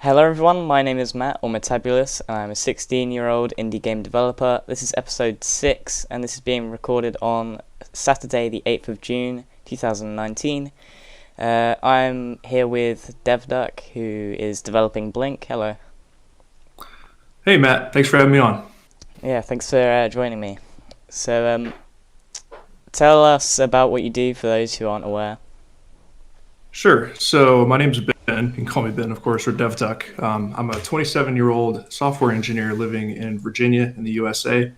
Hello everyone, my name is Matt, or Metabulous, and I'm a 16-year-old indie game developer. This is episode 6, and this is being recorded on Saturday the 8th of June, 2019. I'm here with DevDuck, who is developing Blink. Hello. Hey Matt, thanks for having me on. Yeah, thanks for joining me. So, tell us about what you do for those who aren't aware. Sure. So my name's Ben. You can call me Ben, of course, or DevDuck. I'm a 27-year-old software engineer living in Virginia in the USA.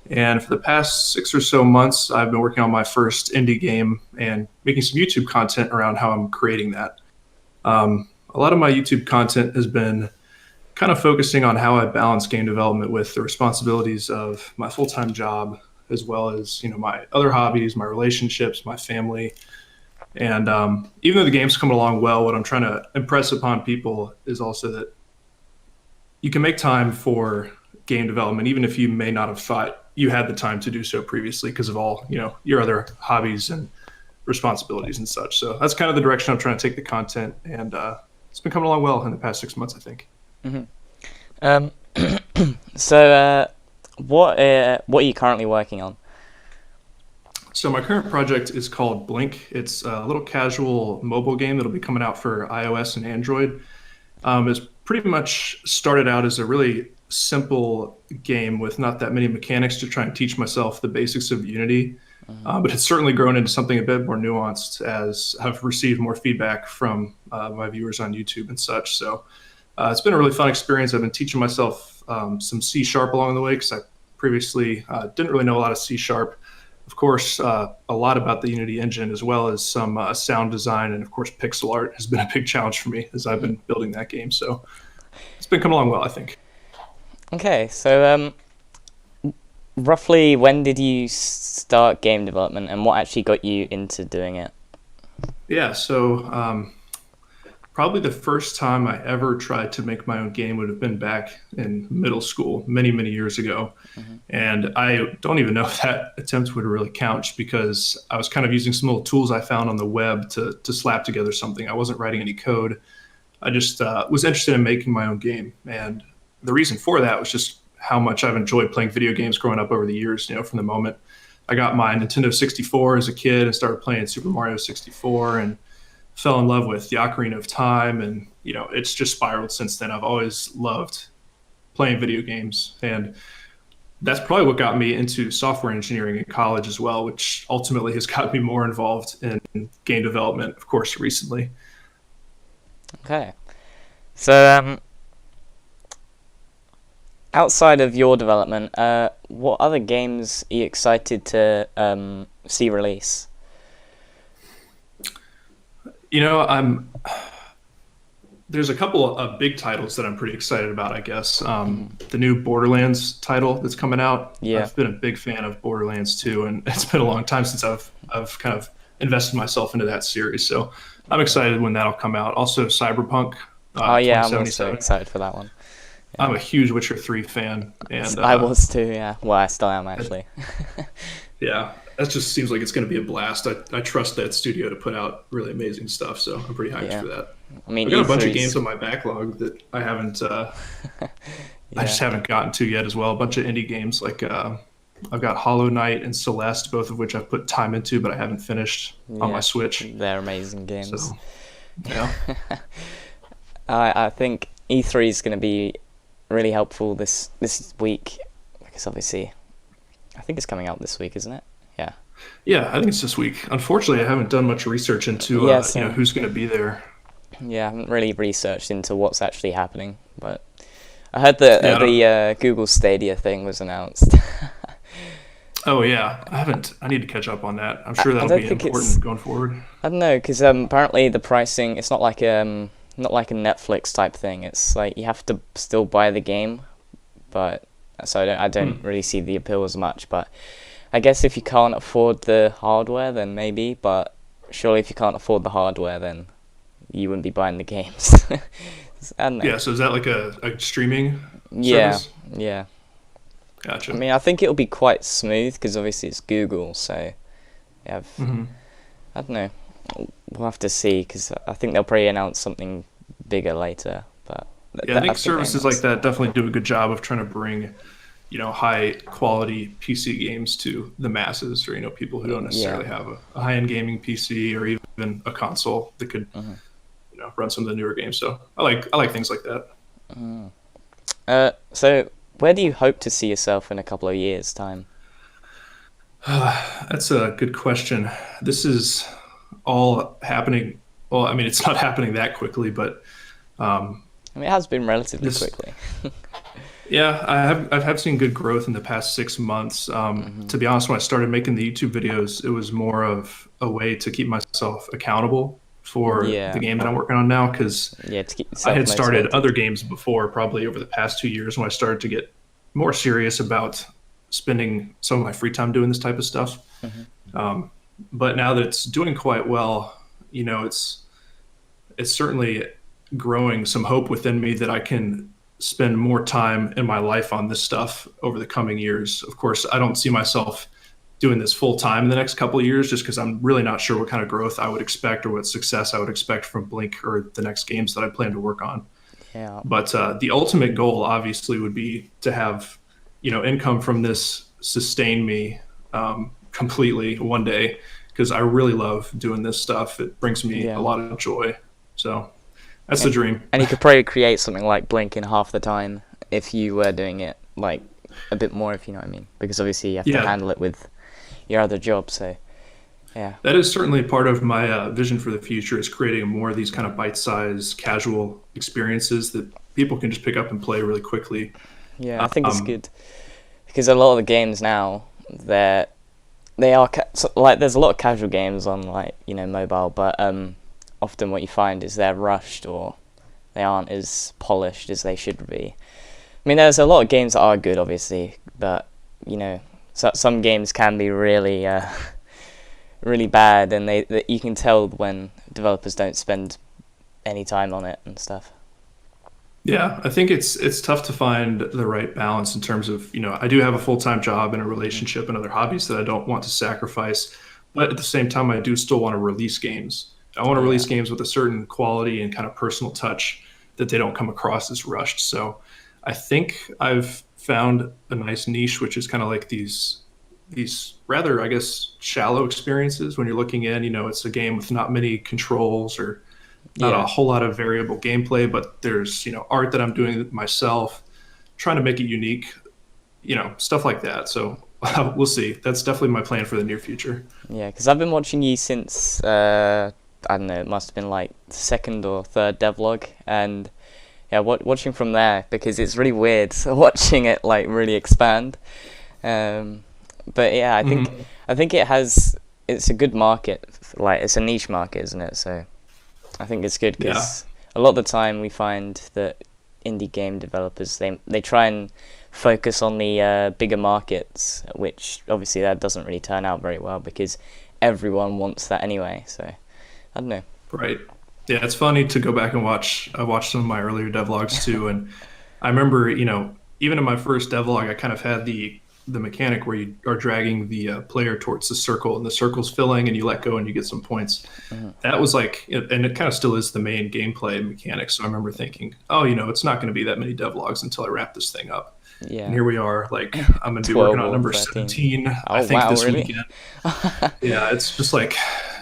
And for the past 6 or so months, I've been working on my first indie game and making some YouTube content around how I'm creating that. A lot of my YouTube content has been kind of focusing on how I balance game development with the responsibilities of my full-time job, as well as my other hobbies, my relationships, my family. And even though the game's coming along well, what I'm trying to impress upon people is also that you can make time for game development, even if you may not have thought you had the time to do so previously because of all your other hobbies and responsibilities and such. So that's kind of the direction I'm trying to take the content, and it's been coming along well in the past 6 months, I think. hmm Um, so, what are you currently working on? So my current project is called Blink. It's a little casual mobile game that'll be coming out for iOS and Android. It's pretty much started out as a really simple game with not that many mechanics to try and teach myself the basics of Unity. But it's certainly grown into something a bit more nuanced as I've received more feedback from my viewers on YouTube and such. So it's been a really fun experience. I've been teaching myself some C sharp along the way because I previously didn't really know a lot of C sharp. Of course, a lot about the Unity engine, as well as some sound design, and of course, pixel art has been a big challenge for me as I've been building that game. So it's been coming along well, I think. Okay, so roughly when did you start game development, and what actually got you into doing it? Yeah, so probably the first time I ever tried to make my own game would have been back in middle school, many, many years ago. hmm And I don't even know if that attempt would really count because I was kind of using some little tools I found on the web to slap together something. I wasn't writing any code. I just was interested in making my own game. And the reason for that was just how much I've enjoyed playing video games growing up over the years, from the moment I got my Nintendo 64 as a kid and started playing Super Mario 64 and fell in love with the Ocarina of Time. And, it's just spiraled since then. I've always loved playing video games. And that's probably what got me into software engineering in college as well, which ultimately has got me more involved in game development, of course, recently. Okay, so outside of your development, what other games are you excited to see release? I'm there's a couple of big titles that I'm pretty excited about, I guess. hmm The new Borderlands title that's coming out. Yeah. I've been a big fan of Borderlands 2, and it's been a long time since I've kind of invested myself into that series. So I'm excited when that'll come out. Also, Cyberpunk Oh yeah, I'm also 2077. excited for that one. Yeah. I'm a huge Witcher 3 fan, and I was too. Yeah. Well, I still am actually. yeah, that just seems like it's going to be a blast. I trust that studio to put out really amazing stuff, so I'm pretty hyped Yeah. for that. I mean, I've got a bunch of games E3's. on my backlog that I haven't, I Yeah. just haven't gotten to yet as well. A bunch of indie games like I've got Hollow Knight and Celeste, both of which I've put time into, but I haven't finished on my Yeah. Switch. They're amazing So games. yeah, I think E3 is going to be really helpful this week because obviously I think it's coming out this week, isn't it? Yeah. yeah, I think it's this week. Unfortunately, I haven't done much research into Yeah. Same. who's going to be there. Yeah, I haven't really researched into what's actually happening, but I heard that Yeah, I don't. the Google Stadia thing was announced. Oh yeah, I haven't. I need to catch up on that. I'm I, sure I that'll don't be think it's. important going forward. I don't know because apparently the pricing it's not like a Netflix type thing. It's like you have to still buy the game, but so I don't Hmm. really see the appeal as much. But I guess if you can't afford the hardware, then maybe. But surely if you can't afford the hardware, then you wouldn't be buying the games. I don't know. Yeah, so is that like a streaming Yeah, service? yeah. I Gotcha. mean, I think it'll be quite smooth because obviously it's Google, so yeah, Hmm. I don't know. We'll have to see because I think they'll probably announce something bigger later. But Yeah, I think I think they services like announced. that definitely do a good job of trying to bring, high quality PC games to the masses, or people who don't Yeah. necessarily have a high end gaming PC or even a console that could, Mhm. run some of the newer games. So I like things like that. So where do you hope to see yourself in a couple of years' time? That's a good question. This is all happening. Well, I mean, it's not happening that quickly, but um, I mean, it has been relatively this quickly. yeah, I've seen good growth in the past 6 months. To be honest, when I started making the YouTube videos, it was more of a way to keep myself accountable for the Yeah, game that I'm working on now, because yeah, to keep I yourself had started motivated. other games before, probably over the past 2 years, when I started to get more serious about spending some of my free time doing this type of stuff. Hmm. Um, but now that it's doing quite well, it's certainly growing some hope within me that I can spend more time in my life on this stuff over the coming years. Of course, I don't see myself doing this full time in the next couple of years, just because I'm really not sure what kind of growth I would expect or what success I would expect from Blink or the next games that I plan to work on. Yeah, But the ultimate goal, obviously, would be to have income from this sustain me completely one day, because I really love doing this stuff. It brings me a yeah. lot of joy. So that's the And dream. and you could probably create something like Blink in half the time if you were doing it like a bit more, if you know what I mean. Because obviously you have to Yeah, handle it with your other job. So yeah, that is certainly part of my vision for the future, is creating more of these kind of bite-sized, casual experiences that people can just pick up and play really quickly. yeah. I think it's Um, good because a lot of the games now they're they are so, like there's a lot of casual games on like mobile, but often what you find is they're rushed or they aren't as polished as they should be. I mean, there's a lot of games that are good, obviously, but some games can be really really bad, and you can tell when developers don't spend any time on it and stuff. Yeah, I think it's tough to find the right balance in terms of, I do have a full-time job and a Hmm. relationship and other hobbies that I don't want to sacrifice, but at the same time I do still want to release games. I want to Yeah, release games with a certain quality and kind of personal touch that they don't come across as rushed. So I think I've found a nice niche, which is kind of like these rather, I guess, shallow experiences. When you're looking in, it's a game with not many controls or not a yeah, whole lot of variable gameplay, but there's art that I'm doing myself, trying to make it unique, stuff like that. So we'll see. That's definitely my plan for the near future. yeah. Because I've been watching you since I don't know, it must have been like second or third devlog, and yeah, watching from there because it's really weird watching it like really expand. Um, but yeah, Hmm. I think it's a good market, like it's a niche market, isn't it? So I think it's good Yeah, because a lot of the time we find that indie game developers they try and focus on the bigger markets, which obviously that doesn't really turn out very well because everyone wants that anyway. So I don't know. right. Yeah, it's funny to go back and watch. I watched some of my earlier devlogs too, and I remember, even in my first devlog, I kind of had the mechanic where you are dragging the player towards the circle, and the circle's filling, and you let go and you get some points. Hmm. That was like, and it kind of still is the main gameplay mechanic. So I remember thinking, oh, it's not going to be that many devlogs until I wrap this thing up. And Yeah, here we are. Like, I'm going to be working 12 on or number 13. 17, I Oh think, wow, this really? weekend. Yeah, it's just like,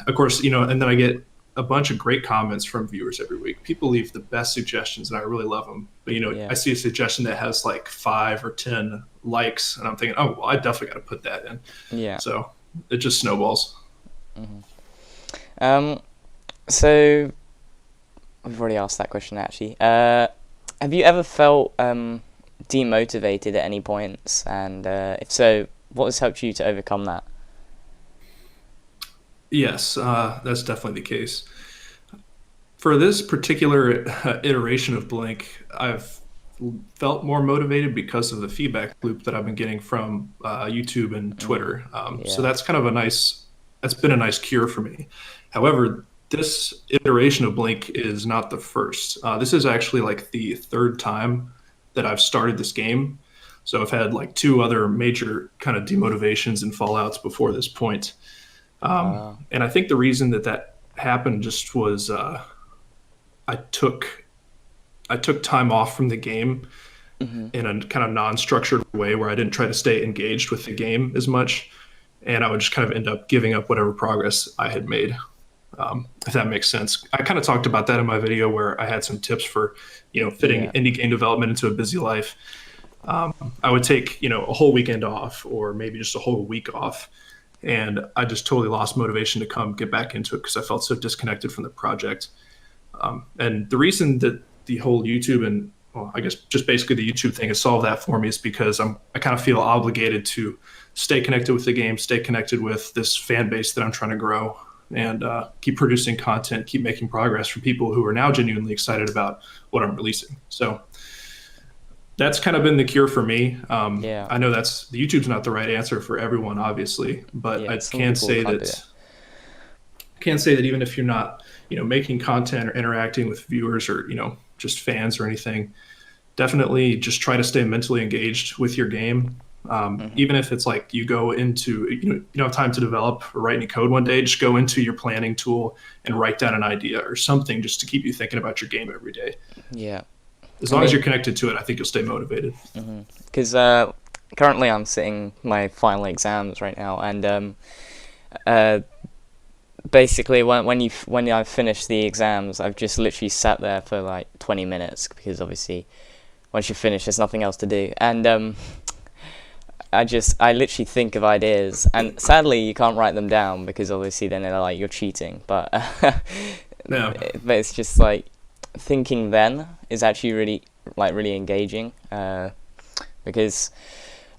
of course, and then I get a bunch of great comments from viewers every week. People leave the best suggestions, and I really love them. But I Yeah, see a suggestion that has like 5 or 10 likes, and I'm thinking, oh, well, I definitely got to put that in. yeah. So it just snowballs. Hmm. Um, so we've already asked that question actually. Have you ever felt demotivated at any points? And if so, what has helped you to overcome that? Yes, that's definitely the case. For this particular iteration of Blink, I've felt more motivated because of the feedback loop that I've been getting from YouTube and Mm, Twitter. So yeah. that's kind of that's been a nice cure for me. However, this iteration of Blink is not the first. This is actually like the third time that I've started this game. So I've had like two other major kind of demotivations and fallouts before this point. Uh, And I think the reason that happened just was I took I took time off from the game Hmm. in a kind of non-structured way where I didn't try to stay engaged with the game as much, and I would just kind of end up giving up whatever progress I had made. If that makes sense. I kind of talked about that in my video where I had some tips for, fitting Yeah. indie game development into a busy life. I would take, a whole weekend off or maybe just a whole week off. And I just totally lost motivation to come get back into it because I felt so disconnected from the project. And the reason that the whole YouTube and, well, I guess just basically the YouTube thing has solved that for me is because I kind of feel obligated to stay connected with the game, stay connected with this fan base that I'm trying to grow, and keep producing content, keep making progress for people who are now genuinely excited about what I'm releasing. So that's kind of been the cure for me. Yeah. I know that's the YouTube's not the right answer for everyone, obviously, but Yeah. I Some people can't do it. can say that even if you're not, making content or interacting with viewers or just fans or anything, definitely just try to stay mentally engaged with your game. Hmm. Even if it's like you go into, you don't have time to develop or write any code one day, just go into your planning tool and write down an idea or something just to keep you thinking about your game every day. Yeah. As I long as mean, you're connected to it, I think you'll stay motivated. because currently I'm sitting my final exams right now, and uh, basically when I've finished the exams, I've just literally sat there for like 20 minutes because obviously once you finish, there's nothing else to do, and I literally think of ideas, and sadly you can't write them down because obviously then they're like you're cheating, but Yeah. but it's just like thinking then is actually really engaging, because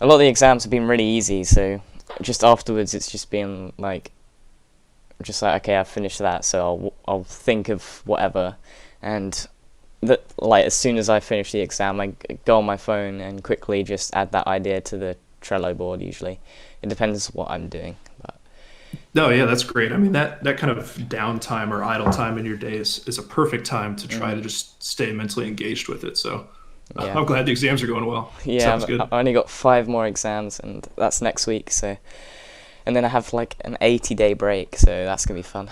a lot of the exams have been really easy, so just afterwards it's just been like okay, I've finished that, so I'll think of whatever, and that like as soon as I finish the exam, I go on my phone and quickly just add that idea to the Trello board. Usually, it depends what I'm doing, but No, yeah, that's great. I mean, that kind of downtime or idle time in your day is a perfect time to try to just stay mentally engaged with it. So yeah, I'm glad the exams are going well. yeah. Sounds I've good. only got 5 more exams, and that's next week. So, and then I have like an 80-day break, so that's gonna be fun.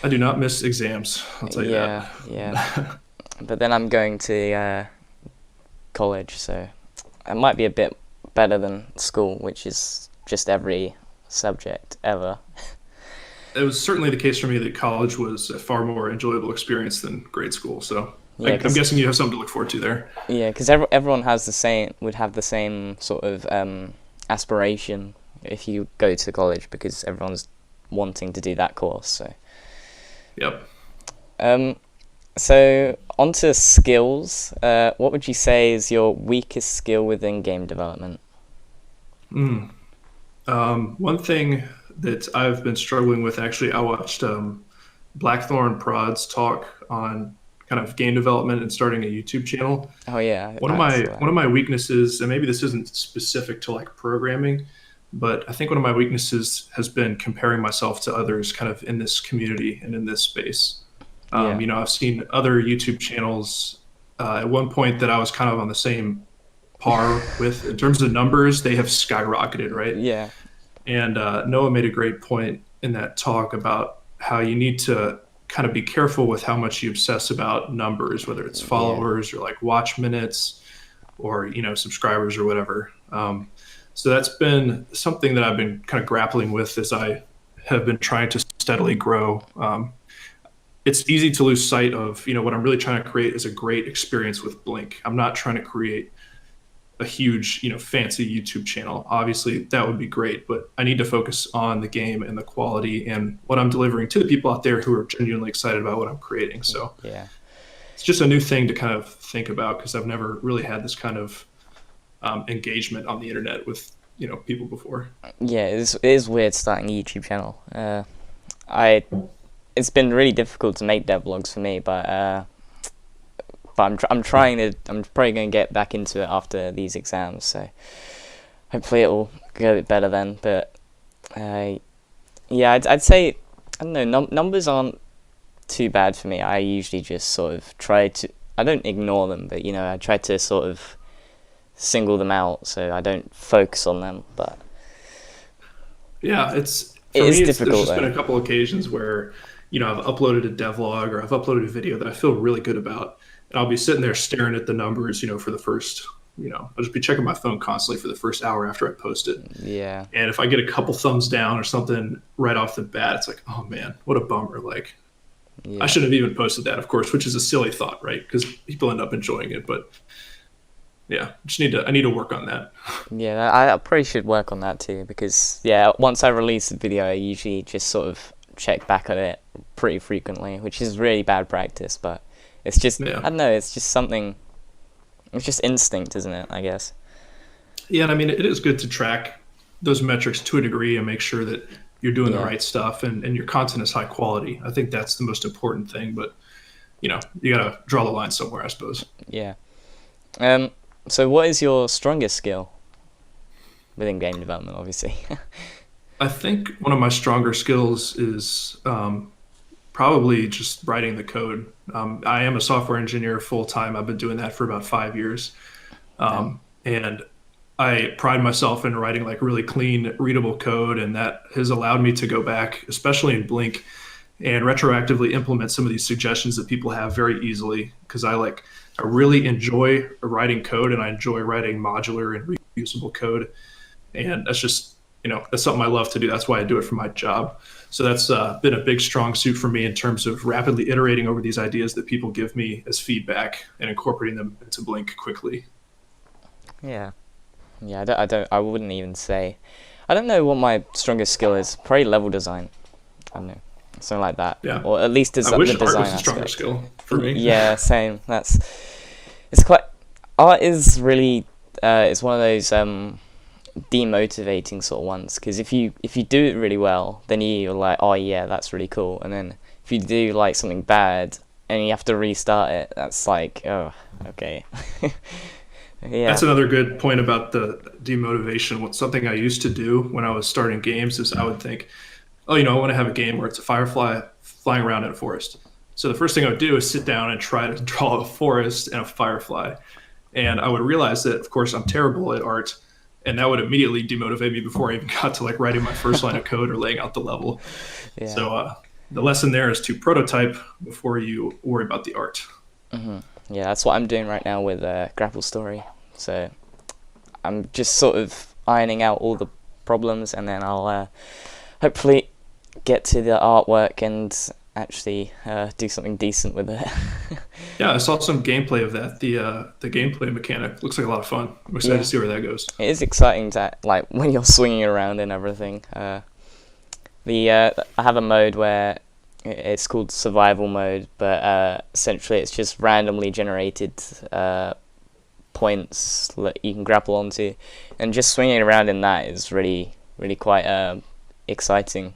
I do not miss exams. I'll tell you Yeah, yeah. that. But then I'm going to college, so it might be a bit better than school, which is just every subject ever. It was certainly the case for me that college was a far more enjoyable experience than grade school. So Yeah, I'm because guessing you have something to look forward to there. everyone has would have the same sort of aspiration if you go to college, because everyone's wanting to do that course. So Yep. um, so onto skills. What would you say is your weakest skill within game development? Mm. One thing that I've been struggling with, actually, I watched Blackthorn Prod's talk on kind of game development and starting a YouTube channel. Oh yeah, One of I my saw that. one of my weaknesses, and maybe this isn't specific to like programming, but I think one of my weaknesses has been comparing myself to others kind of in this community and in this space. Yeah, I've seen other YouTube channels at one point that I was kind of on the same par with in terms of numbers. They have skyrocketed, right? yeah, And Noah made a great point in that talk about how you need to kind of be careful with how much you obsess about numbers, whether it's yeah, followers or like watch minutes or subscribers or whatever. So that's been something that I've been kind of grappling with as I have been trying to steadily grow. It's easy to lose sight of what I'm really trying to create is a great experience with Blink. I'm not trying to create a huge, fancy YouTube channel. Obviously, that would be great, but I need to focus on the game and the quality and what I'm delivering to the people out there who are genuinely excited about what I'm creating. So yeah. it's just a new thing to kind of think about because I've never really had this kind of engagement on the internet with people before. Yeah, it is weird starting a YouTube channel. I It's been really difficult to make devlogs for me, but I'm trying to. I'm probably going to get back into it after these exams. So hopefully it will go a bit better then. But yeah, I'd say I don't know. Numbers aren't too bad for me. I usually just sort of try to. I don't ignore them, but I try to sort of single them out so I don't focus on them. But Yeah, it's it for is me. There's difficult just been though. a couple occasions where I've uploaded a devlog or I've uploaded a video that I feel really good about, and I'll be sitting there staring at the numbers, for the first, I'll just be checking my phone constantly for the first hour after I post it. Yeah. And if I get a couple thumbs down or something right off the bat, it's like, oh man, what a bummer. Like, I Yeah. shouldn't have even posted that, of course, which is a silly thought, right? Because people end up enjoying it. But yeah, I need to work on that. Yeah, I probably should work on that too because yeah, once I release a video, I usually just sort of check back at it pretty frequently, which is really bad practice. But it's just I Yeah. don't know, it's just something. It's just instinct, isn't it? I guess. Yeah. And I mean, it is good to track those metrics to a degree and make sure that you're doing the Yeah. right stuff and your content is high quality. I think that's the most important thing. But, you got to draw the line somewhere, I suppose. Yeah. Um. So, what is your strongest skill within game development? Obviously. I think one of my stronger skills is probably just writing the code. I am a software engineer full time. I've been doing that for about 5 years. Yeah. And I pride myself in writing like really clean, readable code. And that has allowed me to go back, especially in Blink, and retroactively implement some of these suggestions that people have very easily. Because I really enjoy writing code and I enjoy writing modular and reusable code. And that's just, that's something I love to do. That's why I do it for my job. So that's been a big strong suit for me in terms of rapidly iterating over these ideas that people give me as feedback and incorporating them into Blink quickly. Yeah. Yeah. I wouldn't even say. I don't know what my strongest skill is. Probably level design. I don't know. Something like that. Yeah. Or at least I the wish art design was a stronger aspect. skill for me. Yeah, same. It's quite. Art is really. It's one of those demotivating sort of ones because if you do it really well, then you're like, oh yeah, that's really cool. And then if you do like something bad and you have to restart it, that's like, oh, okay. Yeah. That's another good point about the demotivation. Something I used to do when I was starting games is I would think, oh, I want to have a game where it's a firefly flying around in a forest. So the first thing I would do is sit down and try to draw a forest and a firefly. And I would realize that, of course, I'm terrible at art. And that would immediately demotivate me before I even got to like writing my first line of code or laying out the level. Yeah. So the lesson there is to prototype before you worry about the art. Yeah, that's what I'm doing right now with Grapple Story. So I'm just sort of ironing out all the problems, and then I'll hopefully get to the artwork and actually do something decent with it. Yeah, I saw some gameplay of that. The gameplay mechanic looks like a lot of fun. I'm excited to see where that goes. It is exciting to like when you're swinging around and everything. I have a mode where it's called survival mode, but essentially it's just randomly generated points that you can grapple onto, and just swinging around in that is really quite exciting.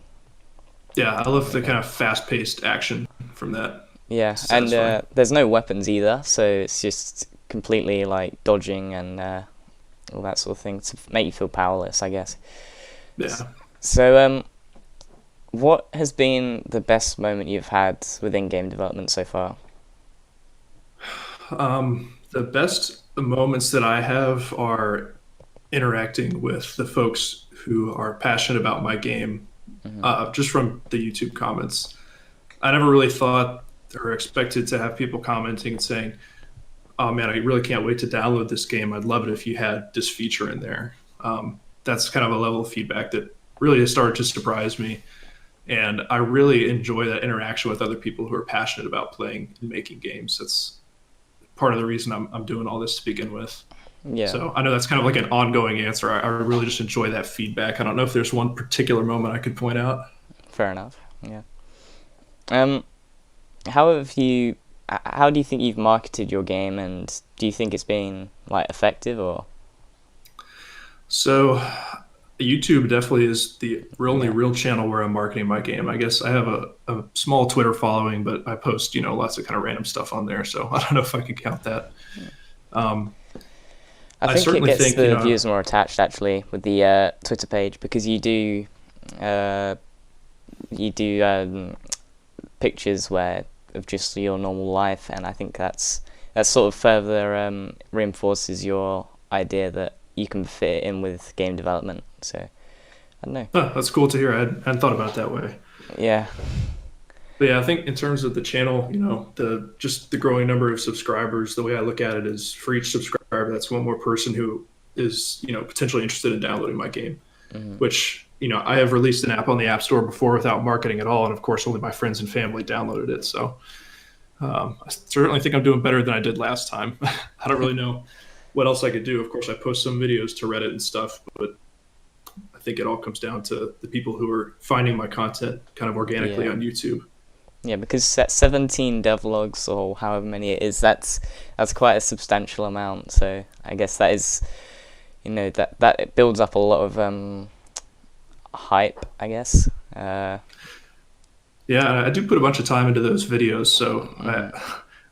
Yeah, I love the kind of fast-paced action from that. Yeah, It's and satisfying. there's no weapons either, so it's just completely like dodging and all that sort of thing to make you feel powerless, I guess. Yeah. So, what has been the best moment you've had within game development so far? The best moments that I have are interacting with the folks who are passionate about my game, just from the YouTube comments. I never really thought or expected to have people commenting and saying, "Oh man, I really can't wait to download this game. I'd love it if you had this feature in there." That's kind of a level of feedback that really has started to surprise me, and I really enjoy that interaction with other people who are passionate about playing and making games. That's part of the reason I'm doing all this to begin with. Yeah, So I know that's kind of like an ongoing answer. I really just enjoy that feedback. I don't know if there's one particular moment I could point out. fair enough. Yeah. How have you? How do you think you've marketed your game, and do you think it's been like effective or? So YouTube definitely is the only Yeah. real channel where I'm marketing my game. I guess I have a small Twitter following, but I post, lots of kind of random stuff on there. So I don't know if I could count that. Um, I I think it certainly gets think, the viewers more attached actually with the Twitter page because uh, you do pictures where of just your normal life, and I think that sort of further reinforces your idea that you can fit it in with game development. So I don't know. that's cool to hear. I hadn't thought about it that way. Yeah. But yeah, I think in terms of the channel, the just the growing number of subscribers, the way I look at it is for each subscriber, that's one more person who is, potentially interested in downloading my game, Hmm. which, I have released an app on the App Store before without marketing at all. And of course, only my friends and family downloaded it. So I certainly think I'm doing better than I did last time. I don't really know what else I could do. Of course, I post some videos to Reddit and stuff, but I think it all comes down to the people who are finding my content kind of organically Yeah. on YouTube. Yeah, because 17 devlogs or however many it is, that's quite a substantial amount. So I guess that is, that it builds up a lot of hype, I guess. Yeah, I do put a bunch of time into those videos, so Mhm.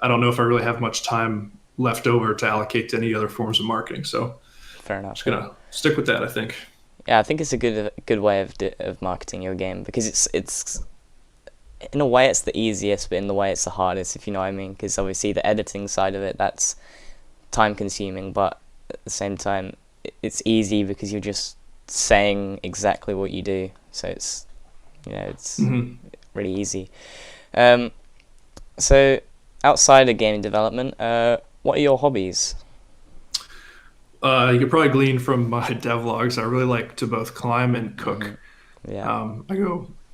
I don't know if I really have much time left over to allocate to any other forms of marketing. So Fair enough. just Yeah. gonna stick with that, I think. Yeah, I think it's a good way of marketing your game because it's in a way it's the easiest, but in the way it's the hardest, if you know what I mean. Because obviously the editing side of it, that's time consuming, but at the same time it's easy because you're just saying exactly what you do. So it's Hmm. really easy. Um, so outside of game development, what are your hobbies? You could probably glean from my devlogs. I really like to both climb and cook. Hmm. Yeah.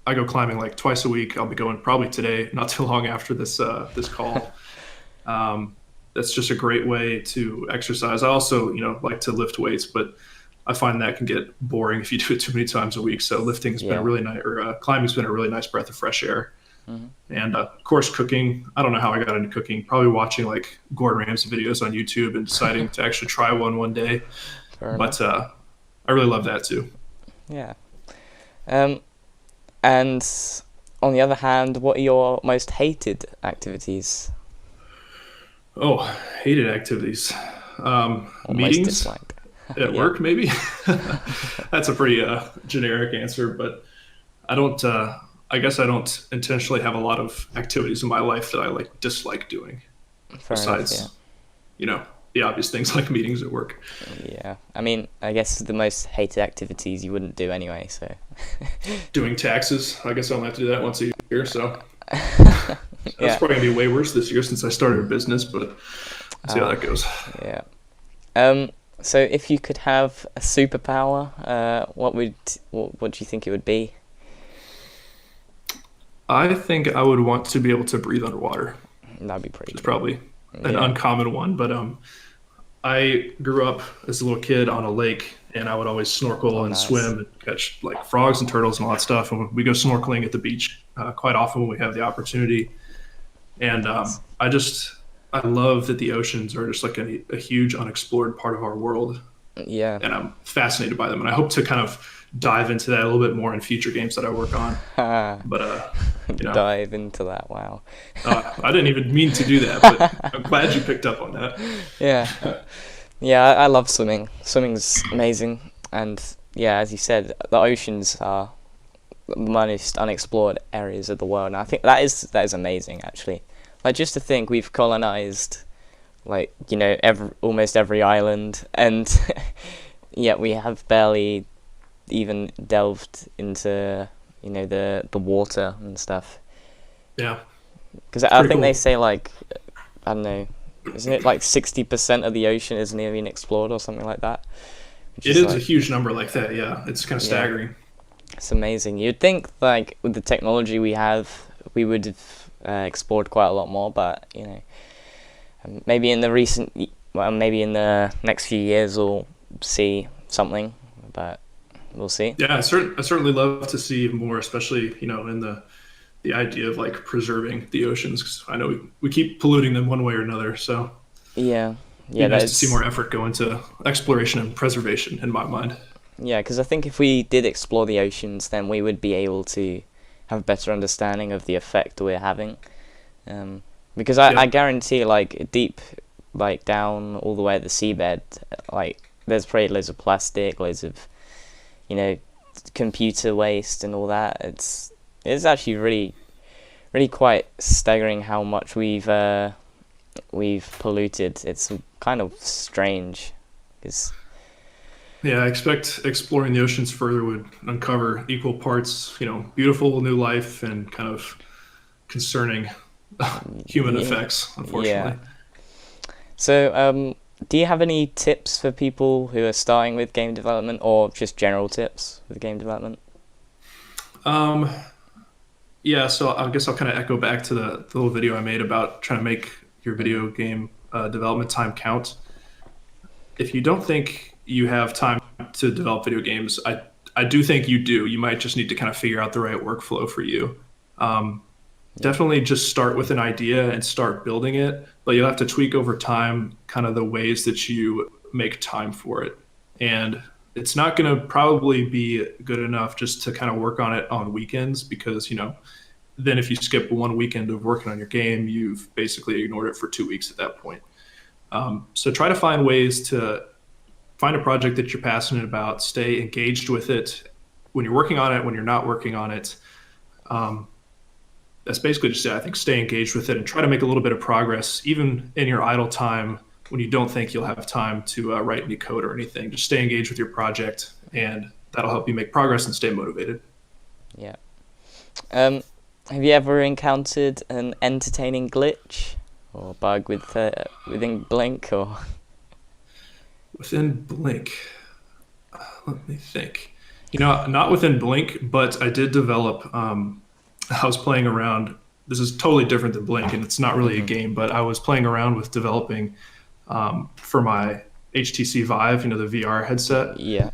I go climbing like twice a week. I'll be going probably today, not too long after this call. That's just a great way to exercise. I also, like to lift weights, but I find that can get boring if you do it too many times a week. So lifting's been a Yeah. really nice, or climbing's been a really nice breath of fresh air. Hmm. And of course, cooking. I don't know how I got into cooking. Probably watching like Gordon Ramsay videos on YouTube and deciding to actually try one day. Fair enough. But I really love that too. Yeah. Um, and on the other hand, what are your most hated activities Oh, hated activities. or most Meetings disliked? at Yeah. work, maybe. That's a pretty generic answer, but I don't. I guess I don't intentionally have a lot of activities in my life that I like dislike doing. Fair enough. Yeah. Besides, you know, the obvious things like meetings at work. Yeah. I mean, I guess the most hated activities you wouldn't do anyway. So. Doing taxes. I guess I only have to do that once a year, so that's Yeah. probably gonna be way worse this year since I started a business. But let's see how Uh, that goes. yeah. Um. So if you could have a superpower, what do you think it would be? I think I would want to be able to breathe underwater, That'd be which pretty is cool. probably an Yeah. uncommon one. But I grew up as a little kid on a lake, and I would always snorkel Oh, and nice. swim and catch like frogs and turtles and all that stuff. And we go snorkeling at the beach quite often when we have the opportunity. And Nice. I love that the oceans are just like a huge unexplored part of our world, Yeah. and I'm fascinated by them. And I hope to kind of dive into that a little bit more in future games that I work on. But you know, Dive into that. Wow. I didn't even mean to do that, but I'm glad you picked up on that. Yeah. Yeah, I love swimming. Swimming's amazing, and yeah, as you said, the oceans are the most unexplored areas of the world, and I think that is amazing, actually. Like just to think we've colonized, like almost every island, and yet we have barely even delved into the water and stuff. Yeah, Because it's I pretty think they cool. say like I don't know, isn't it like 60% of the ocean isn't even explored or something like that? Which It is is a like, huge number like that. Yeah, it's kind of yeah, staggering. it's amazing. You'd think like with the technology we have, we would have explored quite a lot more, but maybe in the well, maybe in the next few years we'll see something, but we'll see. Yeah, I certainly love to see more, especially in the idea of like preserving the oceans. 'Cause I know we keep polluting them one way or another, so Yeah, be yeah, nice to see that's more effort go into exploration and preservation. In my mind, yeah, because I think if we did explore the oceans, then we would be able to have a better understanding of the effect we're having. Because I yeah, guarantee, like deep, like down all the way at the seabed, like there's probably loads of plastic, loads of you know computer waste and all that. It's actually really quite staggering how much we've polluted. It's kind of strange. 'Cause, yeah. I expect exploring the oceans further would uncover equal parts, beautiful new life and kind of concerning human Yeah. effects, Yeah. unfortunately. So, do you have any tips for people who are starting with game development, or just general tips with game development? Um, yeah, so I guess I'll kind of echo back to the little video I made about trying to make your Hmm. video game development time count. If you don't think you have time to develop video games, I do think you do. You might just need to kind of figure out the right workflow for you. Um, Yeah. Definitely just start with an idea and start building it, but you'll have to tweak over time kind of the ways that you make time for it. And it's not going to probably be good enough just to kind of work on it on weekends because, then if you skip one weekend of working on your game, you've basically ignored it for 2 weeks at that point. So try to find ways to find a project that you're passionate about, stay engaged with it when you're working on it, when you're not working on it. Um, that's basically just it. I think stay engaged with it and try to make a little bit of progress, even in your idle time when you don't think you'll have time to write any code or anything. Just stay engaged with your project, and that'll help you make progress and stay motivated. Yeah. Um, have you ever encountered an entertaining glitch or bug within Blink or? Within Blink, let me think. Not within Blink, but I did develop. I was playing around. This is totally different than Blink, and it's not really a Hmm. game, but I was playing around with developing for my HTC Vive, the VR headset. Yeah.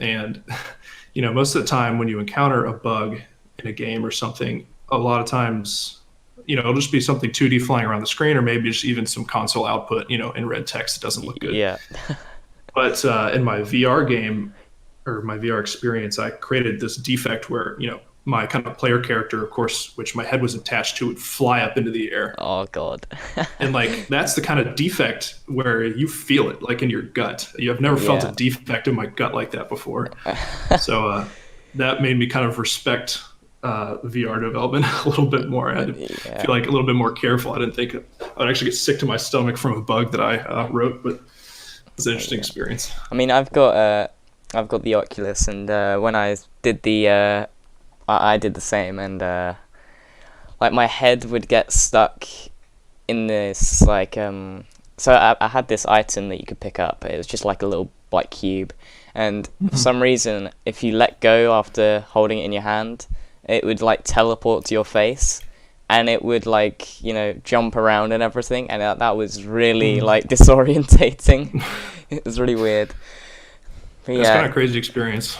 And most of the time when you encounter a bug in a game or something, a lot of times, it'll just be something 2D flying around the screen, or maybe just even some console output, in red text. It doesn't look good. Yeah. But in my VR game or my VR experience, I created this defect where, my kind of player character, of course, which my head was attached to, would fly up into the air. Oh God. And like that's the kind of defect where you feel it like in your gut. You have never felt a Yeah. defect in my gut like that before. So that made me kind of respect VR development a little bit more. I had to Yeah. feel like a little bit more careful. I didn't think I would actually get sick to my stomach from a bug that I wrote, but it was an interesting Yeah. experience. I mean, I've got the Oculus, and when I did I did the same, and like my head would get stuck in this So I had this item that you could pick up. It was just like a little white cube, and for some reason, if you let go after holding it in your hand, it would like teleport to your face, and it would like jump around and everything, and that was really like disorientating. It was really weird. But That's kind yeah, of crazy experience.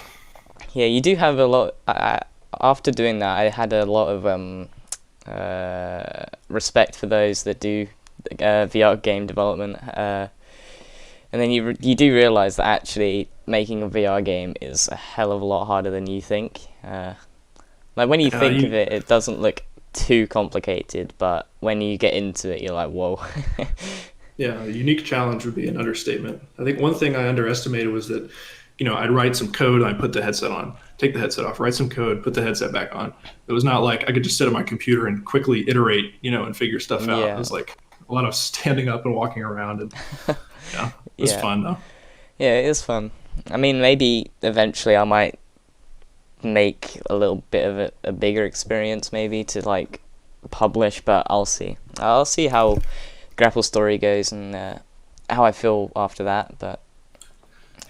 yeah, you do have a lot. After doing that, I had a lot of respect for those that do VR game development, and then you do realize that actually making a VR game is a hell of a lot harder than you think. Like when you Yeah, think of it, it doesn't look too complicated, but when you get into it, you're like, whoa. Yeah, a unique challenge would be an understatement. I think one thing I underestimated was that, I'd write some code and I'd put the headset on, take the headset off, write some code, put the headset back on. It was not like I could just sit at my computer and quickly iterate, and figure stuff out. It Yeah, was like a lot of standing up and walking around, and yeah, it was yeah, fun though. yeah. It is fun. I mean, maybe eventually I might make a little bit of a bigger experience, maybe to like publish, but I'll see. I'll see how Grapple Story goes and how I feel after that. But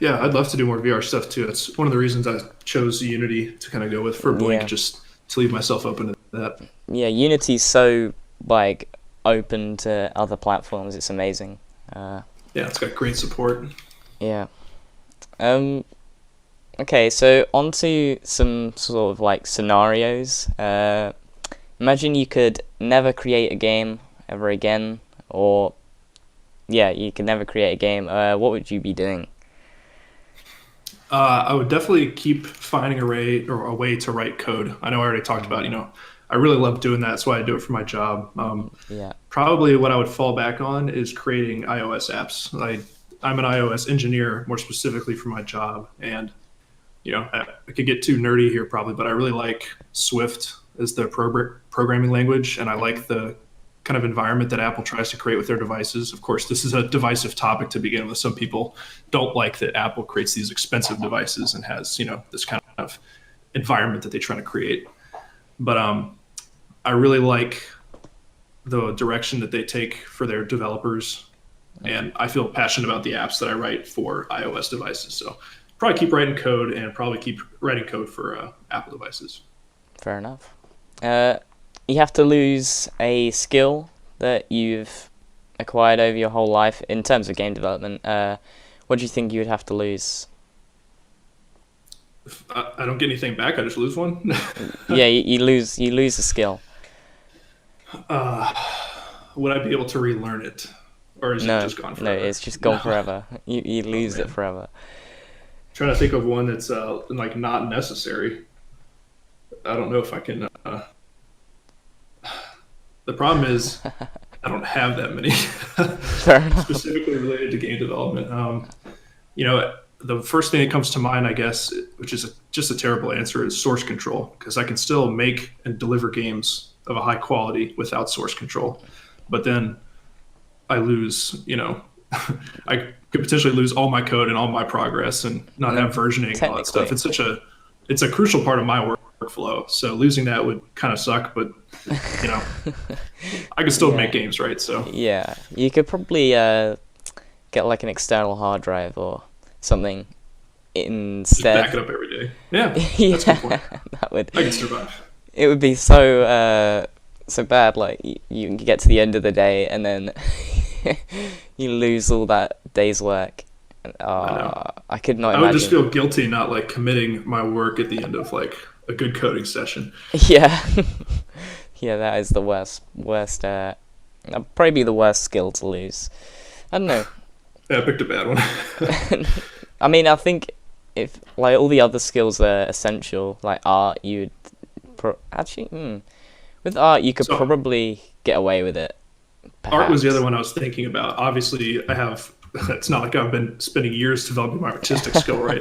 Yeah, I'd love to do more VR stuff too. That's one of the reasons I chose Unity to kind of go with for Blink, yeah, just to leave myself open to that. yeah, Unity's so like open to other platforms. It's amazing. Uh, Yeah, it's got great support. yeah. Um. Okay, so on to some sort of like scenarios. Imagine you could never create a game ever again, or yeah, you could never create a game. What would you be doing? I would definitely keep finding a way to write code. I know I already talked about, I really love doing that. That's why I do it for my job. Yeah. Probably what I would fall back on is creating iOS apps. I'm an iOS engineer, more specifically for my job. And, I could get too nerdy here probably, but I really like Swift as the programming language. And I like the kind of environment that Apple tries to create with their devices. Of course, this is a divisive topic to begin with. Some people don't like that Apple creates these expensive devices and has, this kind of environment that they try to create. But I really like the direction that they take for their developers, and I feel passionate about the apps that I write for iOS devices. So probably keep writing code and probably keep writing code for Apple devices. Fair enough. You have to lose a skill that you've acquired over your whole life in terms of game development. What do you think you would have to lose? If I don't get anything back, I just lose one. Yeah, you lose a skill. Would I be able to relearn it, or is it No, just gone no, forever? it's just gone No. forever. You lose it Man. forever. Trying to think of one that's like not necessary. I don't know if I can. The problem is I don't have that many Fair enough. specifically related to game development. The first thing that comes to mind, I guess, which is just a terrible answer, is source control, because I can still make and deliver games of a high quality without source control. But then I lose, I could potentially lose all my code and all my progress and not have versioning and all that stuff. Technically. It's a crucial part of my workflow. So losing that would kind of suck, but you know, I can still Yeah. make games, right? So Yeah, you could probably get like an external hard drive or something just instead. back it up every day. Yeah, Yeah, that's a good point. that would. I can survive. It would be so bad. Like you get to the end of the day and then you lose all that day's work. I know. I could not I would just imagine. feel guilty not like committing my work at the end of like a good coding session. Yeah, yeah, that is the worst. That'd probably be the worst skill to lose. I don't know. Yeah, I picked a bad one. I mean, I think if like all the other skills are essential, like art, you'd with art you could So probably get away with it. art was the Perhaps. other one I was thinking about. Obviously, I have. It's not like I've been spending years developing my artistic skill, right?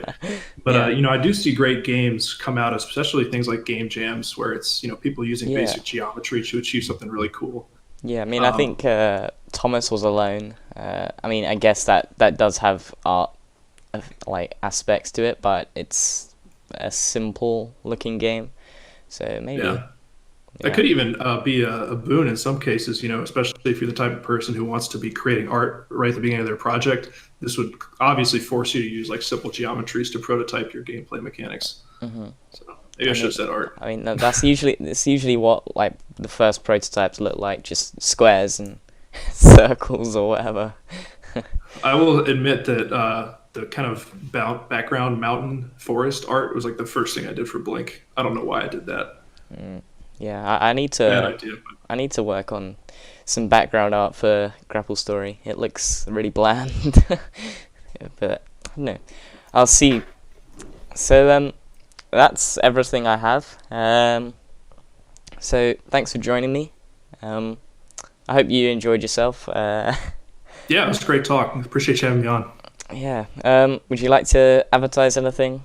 But Yeah. I do see great games come out, especially things like game jams, where it's people using Yeah. basic geometry to achieve something really cool. Yeah, I mean, I Um, think Thomas Was Alone. I mean, I guess that does have art like aspects to it, but it's a simple looking game. So maybe, yeah, that yeah, could even be a boon in some cases. Especially if you're the type of person who wants to be creating art right at the beginning of their project. This would obviously force you to use like simple geometries to prototype your gameplay mechanics. hmm So maybe I I should mean, have said art. that's usually what like the first prototypes look like, just squares and circles or whatever. I will admit that the kind of background mountain forest art was like the first thing I did for Blink. I don't know why I did that. Yeah, I need Bad to idea. I need to work on some background art for Grapple Story. It looks really bland, yeah, but no, I'll see. So that's everything I have. So thanks for joining me. Um, I hope you enjoyed yourself. Yeah, it was a great talk. Appreciate you having me on. Yeah. Would you like to advertise anything?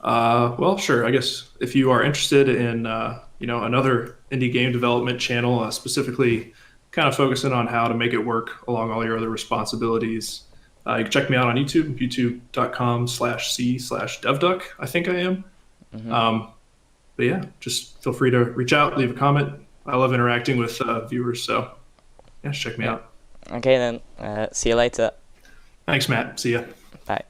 Well, sure. I guess if you are interested in another indie game development channel, specifically kind of focusing on how to make it work along all your other responsibilities, you can check me out on YouTube, youtube.com/c/devduck. I think I am. Hmm. But yeah, just feel free to reach out, leave a comment. I love interacting with viewers, so yeah, just check me Yeah. out. Okay then. See you later. Thanks, Matt. See ya. Bye.